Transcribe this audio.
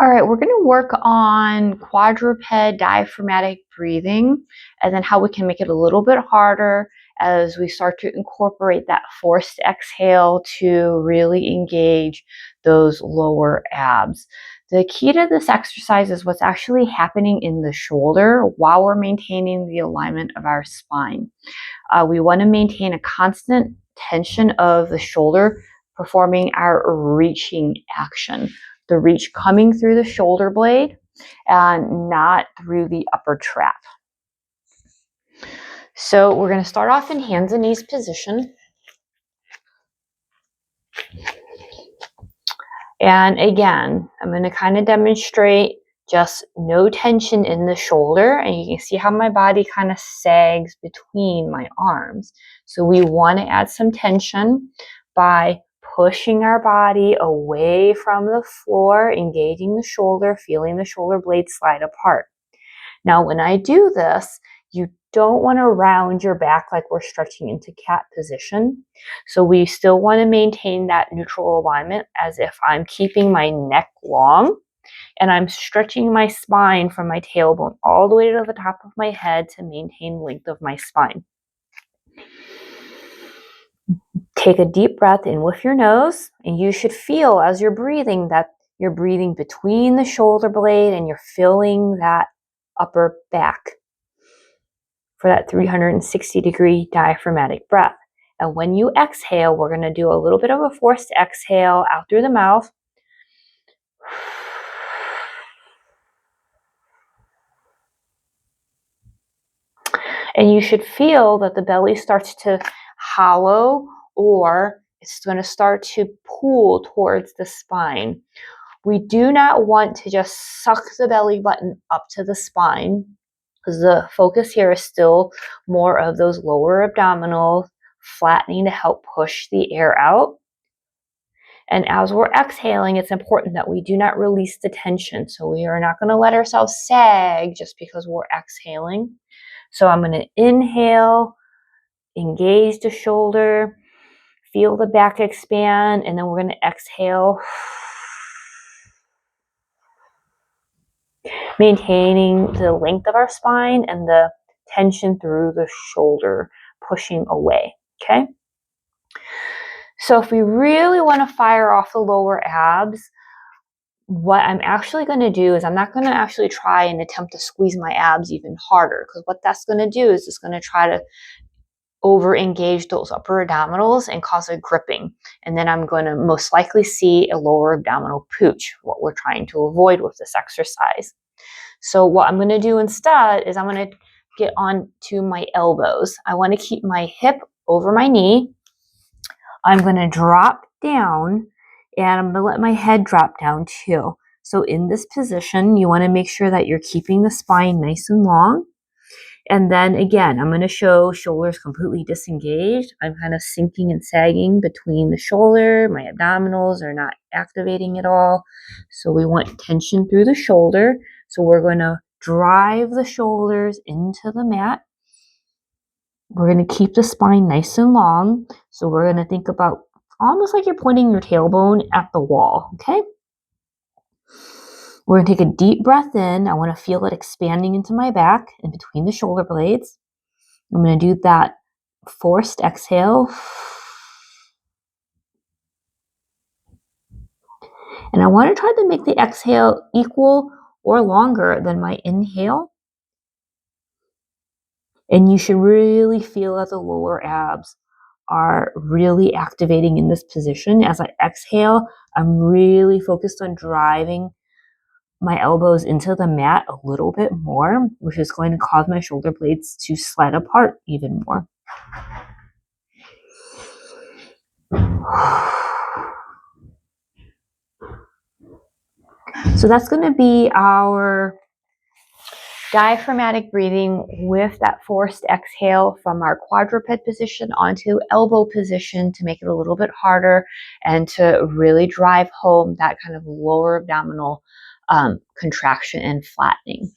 All right, we're going to work on quadruped diaphragmatic breathing and then how we can make it a little bit harder as we start to incorporate that forced exhale to really engage those lower abs. The key to this exercise is what's actually happening in the shoulder while we're maintaining the alignment of our spine. We want to maintain a constant tension of the shoulder, performing our reaching action. The reach coming through the shoulder blade and not through the upper trap. So we're going to start off in hands and knees position. And again, I'm going to kind of demonstrate just no tension in the shoulder, and you can see how my body kind of sags between my arms. So we want to add some tension by pushing our body away from the floor, engaging the shoulder, feeling the shoulder blades slide apart. Now, when I do this, you don't want to round your back like we're stretching into cat position. So we still want to maintain that neutral alignment as if I'm keeping my neck long and I'm stretching my spine from my tailbone all the way to the top of my head to maintain length of my spine. Take a deep breath in with your nose, and you should feel as you're breathing that you're breathing between the shoulder blade and you're filling that upper back for that 360-degree diaphragmatic breath. And when you exhale, we're going to do a little bit of a forced exhale out through the mouth. And you should feel that the belly starts to hollow, or it's going to start to pull towards the spine. We do not want to just suck the belly button up to the spine, because the focus here is still more of those lower abdominals flattening to help push the air out. And as we're exhaling, it's important that we do not release the tension. So we are not going to let ourselves sag just because we're exhaling. So I'm going to inhale, engage the shoulder, feel the back expand, and then we're going to exhale, maintaining the length of our spine and the tension through the shoulder, pushing away, okay? So if we really want to fire off the lower abs, what I'm actually going to do is I'm not going to actually try and attempt to squeeze my abs even harder, because what that's going to do is it's going to try to over engage those upper abdominals and cause a gripping. And then I'm going to most likely see a lower abdominal pooch, what we're trying to avoid with this exercise. So what I'm going to do instead is I'm going to get on to my elbows. I want to keep my hip over my knee. I'm going to drop down, and I'm going to let my head drop down too. So in this position, you want to make sure that you're keeping the spine nice and long. And then again, I'm going to show shoulders completely disengaged. I'm kind of sinking and sagging between the shoulder. My abdominals are not activating at all. So we want tension through the shoulder. So we're going to drive the shoulders into the mat. We're going to keep the spine nice and long. So we're going to think about almost like you're pointing your tailbone at the wall, okay? We're going to take a deep breath in. I want to feel it expanding into my back and between the shoulder blades. I'm going to do that forced exhale. And I want to try to make the exhale equal or longer than my inhale. And you should really feel that the lower abs are really activating in this position. As I exhale, I'm really focused on driving my elbows into the mat a little bit more, which is going to cause my shoulder blades to slide apart even more. So that's going to be our diaphragmatic breathing with that forced exhale from our quadruped position onto elbow position to make it a little bit harder and to really drive home that kind of lower abdominal contraction and flattening.